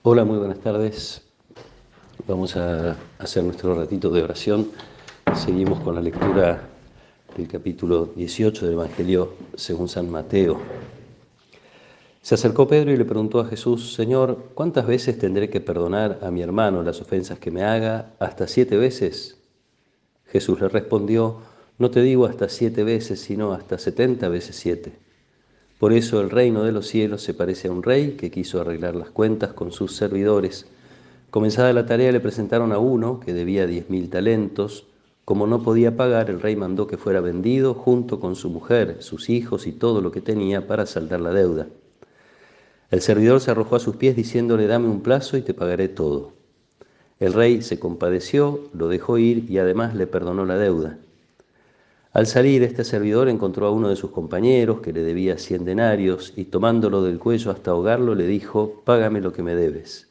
Hola, muy buenas tardes. Vamos a hacer nuestro ratito de oración. Seguimos con la lectura del capítulo 18 del Evangelio según San Mateo. Se acercó Pedro y le preguntó a Jesús: Señor, ¿cuántas veces tendré que perdonar a mi hermano las ofensas que me haga? ¿Hasta 7 veces? Jesús le respondió: No te digo hasta 7 veces, sino hasta 70 veces 7. Por eso el reino de los cielos se parece a un rey que quiso arreglar las cuentas con sus servidores. Comenzada la tarea, le presentaron a uno que debía 10.000 talentos. Como no podía pagar, el rey mandó que fuera vendido junto con su mujer, sus hijos y todo lo que tenía para saldar la deuda. El servidor se arrojó a sus pies diciéndole: Dame un plazo y te pagaré todo. El rey se compadeció, lo dejó ir y además le perdonó la deuda. Al salir, este servidor encontró a uno de sus compañeros que le debía 100 denarios y tomándolo del cuello hasta ahogarlo le dijo: Págame lo que me debes.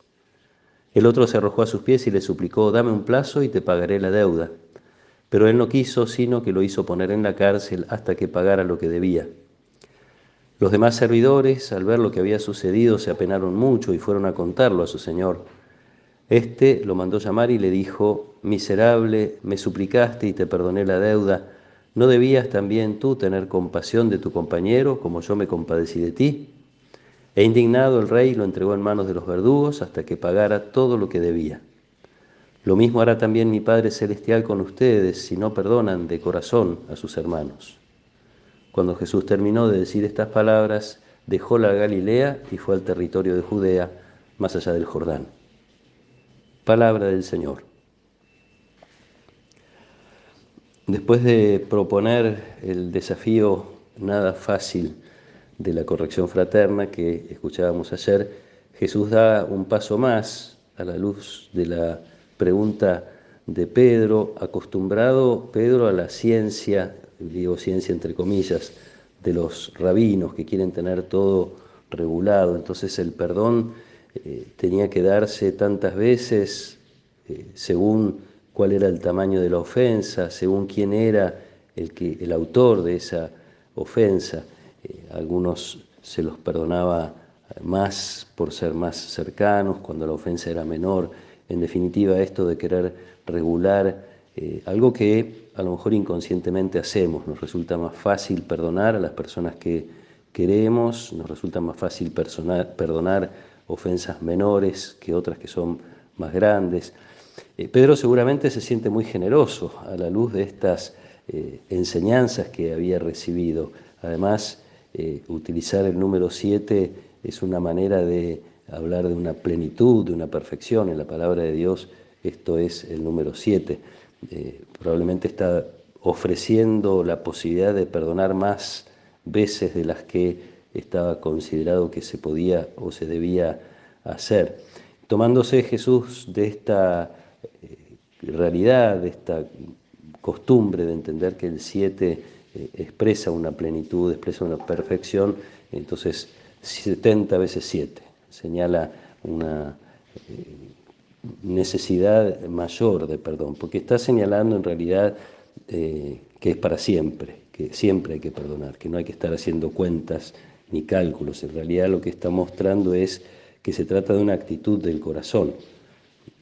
El otro se arrojó a sus pies y le suplicó: Dame un plazo y te pagaré la deuda. Pero él no quiso, sino que lo hizo poner en la cárcel hasta que pagara lo que debía. Los demás servidores, al ver lo que había sucedido, se apenaron mucho y fueron a contarlo a su señor. Este lo mandó llamar y le dijo: Miserable, me suplicaste y te perdoné la deuda. ¿No debías también tú tener compasión de tu compañero, como yo me compadecí de ti? E indignado, el rey lo entregó en manos de los verdugos hasta que pagara todo lo que debía. Lo mismo hará también mi Padre Celestial con ustedes si no perdonan de corazón a sus hermanos. Cuando Jesús terminó de decir estas palabras, dejó la Galilea y fue al territorio de Judea, más allá del Jordán. Palabra del Señor. Después de proponer el desafío nada fácil de la corrección fraterna que escuchábamos ayer, Jesús da un paso más a la luz de la pregunta de Pedro, acostumbrado Pedro a la ciencia, digo ciencia entre comillas, de los rabinos que quieren tener todo regulado. Entonces el perdón tenía que darse tantas veces según cuál era el tamaño de la ofensa, según quién era el autor de esa ofensa. Algunos se los perdonaba más por ser más cercanos, cuando la ofensa era menor. En definitiva, esto de querer regular algo que a lo mejor inconscientemente hacemos. Nos resulta más fácil perdonar a las personas que queremos, nos resulta más fácil perdonar ofensas menores que otras que son más grandes. Pedro seguramente se siente muy generoso a la luz de estas enseñanzas que había recibido. Además, utilizar el número 7 es una manera de hablar de una plenitud, de una perfección. En la palabra de Dios esto es el número 7. Probablemente está ofreciendo la posibilidad de perdonar más veces de las que estaba considerado que se podía o se debía hacer. Tomándose Jesús de esta realidad, de esta costumbre de entender que el 7 expresa una plenitud, expresa una perfección, entonces 70 veces 7 señala una necesidad mayor de perdón, porque está señalando en realidad que es para siempre, que siempre hay que perdonar, que no hay que estar haciendo cuentas ni cálculos. En realidad lo que está mostrando es que se trata de una actitud del corazón,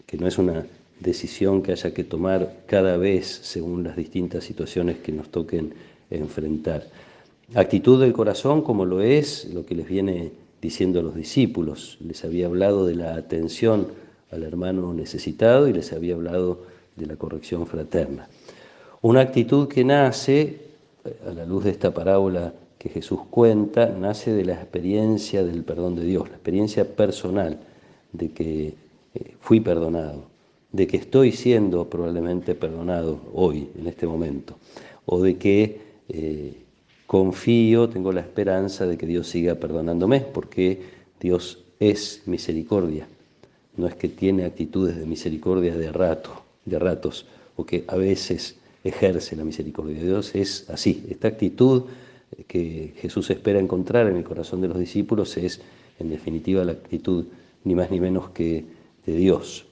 que no es una decisión que haya que tomar cada vez según las distintas situaciones que nos toquen enfrentar. Actitud del corazón como lo es lo que les viene diciendo a los discípulos. Les había hablado de la atención al hermano necesitado y les había hablado de la corrección fraterna. Una actitud que nace, a la luz de esta parábola que Jesús cuenta, nace de la experiencia del perdón de Dios, la experiencia personal de que fui perdonado, de que estoy siendo probablemente perdonado hoy, en este momento, o de que confío, tengo la esperanza de que Dios siga perdonándome, porque Dios es misericordia. No es que tiene actitudes de misericordia de ratos, o que a veces ejerce la misericordia. Dios es así. Esta actitud que Jesús espera encontrar en el corazón de los discípulos es, en definitiva, la actitud ni más ni menos que de Dios.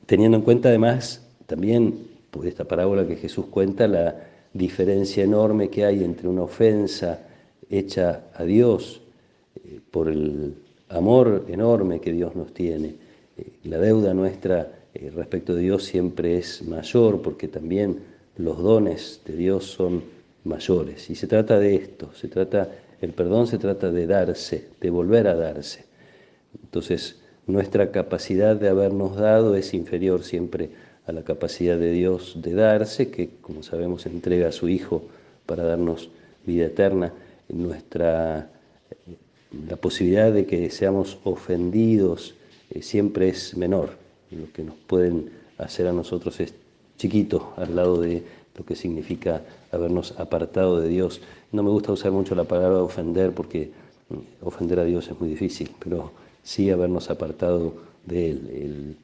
Teniendo en cuenta además también por esta parábola que Jesús cuenta la diferencia enorme que hay entre una ofensa hecha a Dios por el amor enorme que Dios nos tiene. La deuda nuestra respecto de Dios siempre es mayor, porque también los dones de Dios son mayores. Y se trata de esto, el perdón se trata de darse, de volver a darse. Entonces, nuestra capacidad de habernos dado es inferior siempre a la capacidad de Dios de darse, que, como sabemos, entrega a su Hijo para darnos vida eterna. La posibilidad de que seamos ofendidos siempre es menor. Lo que nos pueden hacer a nosotros es chiquito al lado de lo que significa habernos apartado de Dios. No me gusta usar mucho la palabra ofender, porque ofender a Dios es muy difícil, pero sí habernos apartado de Él.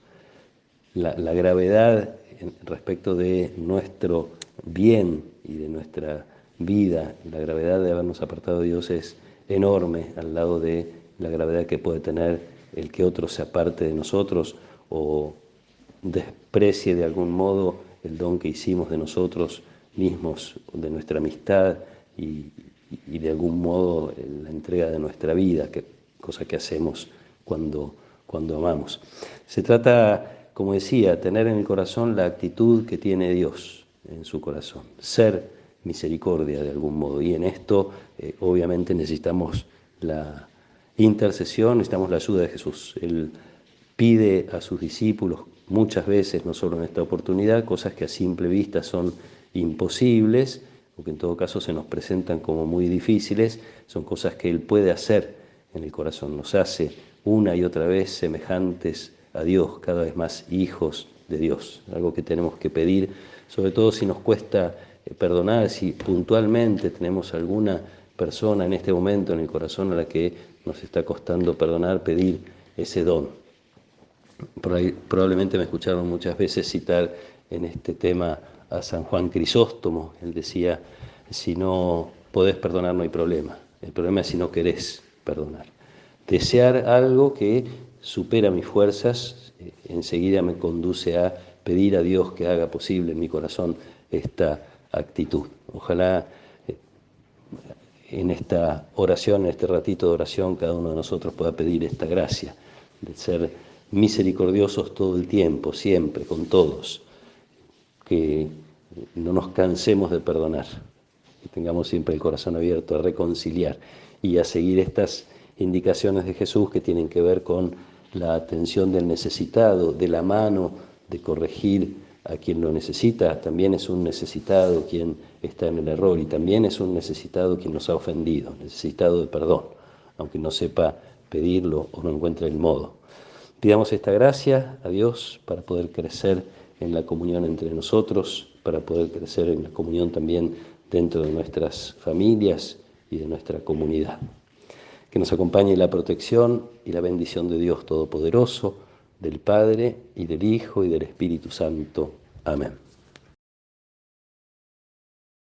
La gravedad respecto de nuestro bien y de nuestra vida, la gravedad de habernos apartado de Dios es enorme al lado de la gravedad que puede tener el que otro se aparte de nosotros o desprecie de algún modo el don que hicimos de nosotros mismos, de nuestra amistad y de algún modo la entrega de nuestra vida, cosa que hacemos cuando amamos. Se trata, como decía, tener en el corazón la actitud que tiene Dios en su corazón, ser misericordia de algún modo. Y en esto obviamente necesitamos la intercesión, necesitamos la ayuda de Jesús. Él pide a sus discípulos muchas veces, no solo en esta oportunidad, cosas que a simple vista son imposibles, o que en todo caso se nos presentan como muy difíciles, son cosas que Él puede hacer en el corazón. Nos hace una y otra vez semejantes a Dios, cada vez más hijos de Dios. Algo que tenemos que pedir, sobre todo si nos cuesta perdonar, si puntualmente tenemos alguna persona en este momento en el corazón a la que nos está costando perdonar, pedir ese don. Probablemente me escucharon muchas veces citar en este tema a San Juan Crisóstomo. Él decía, si no podés perdonar no hay problema, el problema es si no querés perdonar. Desear algo que supera mis fuerzas enseguida me conduce a pedir a Dios que haga posible en mi corazón esta actitud. Ojalá en esta oración, en este ratito de oración, cada uno de nosotros pueda pedir esta gracia de ser misericordiosos todo el tiempo, siempre, con todos, que no nos cansemos de perdonar, que tengamos siempre el corazón abierto a reconciliar y a seguir estas indicaciones de Jesús que tienen que ver con la atención del necesitado, de la mano de corregir a quien lo necesita. También es un necesitado quien está en el error y también es un necesitado quien nos ha ofendido, necesitado de perdón, aunque no sepa pedirlo o no encuentre el modo. Pidamos esta gracia a Dios para poder crecer en la comunión entre nosotros, para poder crecer en la comunión también dentro de nuestras familias y de nuestra comunidad. Que nos acompañe la protección y la bendición de Dios Todopoderoso, del Padre y del Hijo y del Espíritu Santo. Amén.